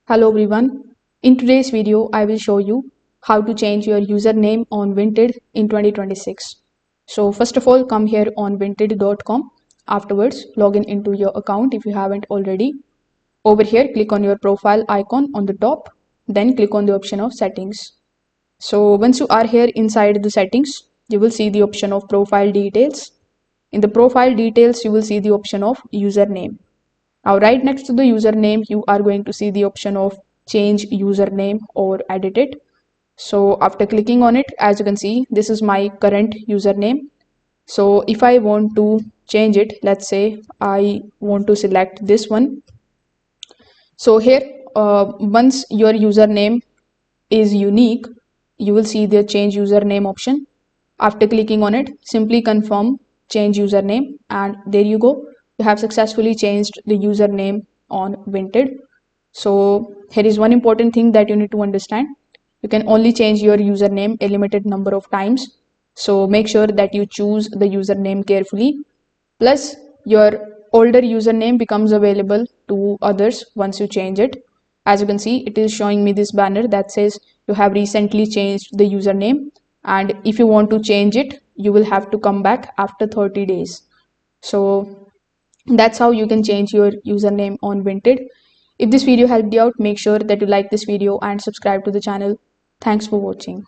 Hello everyone. In today's video, I will show you how to change your username on Vinted in 2026. So first of all, come here on vinted.com. Afterwards, log in into your account if you haven't already. Over here, click on your profile icon on the top, then click on the option of settings. So once you are here inside the settings, you will see the option of profile details. In the profile details, you will see the option of username. Now, right next to the username, you are going to see the option of change username or edit it. So after clicking on it, as you can see, this is my current username. So if I want to change it, let's say I want to select this one. So here, once your username is unique, you will see the change username option. After clicking on it, simply confirm change username, and there you go. You have successfully changed the username on Vinted. So here is one important thing that you need to understand. You can only change your username a limited number of times. So make sure that you choose the username carefully. Plus, your older username becomes available to others once you change it. As you can see, it is showing me this banner that says you have recently changed the username, and if you want to change it, you will have to come back after 30 days. So that's how you can change your username on Vinted. If this video helped you out, make sure that you like this video and subscribe to the channel. Thanks for watching.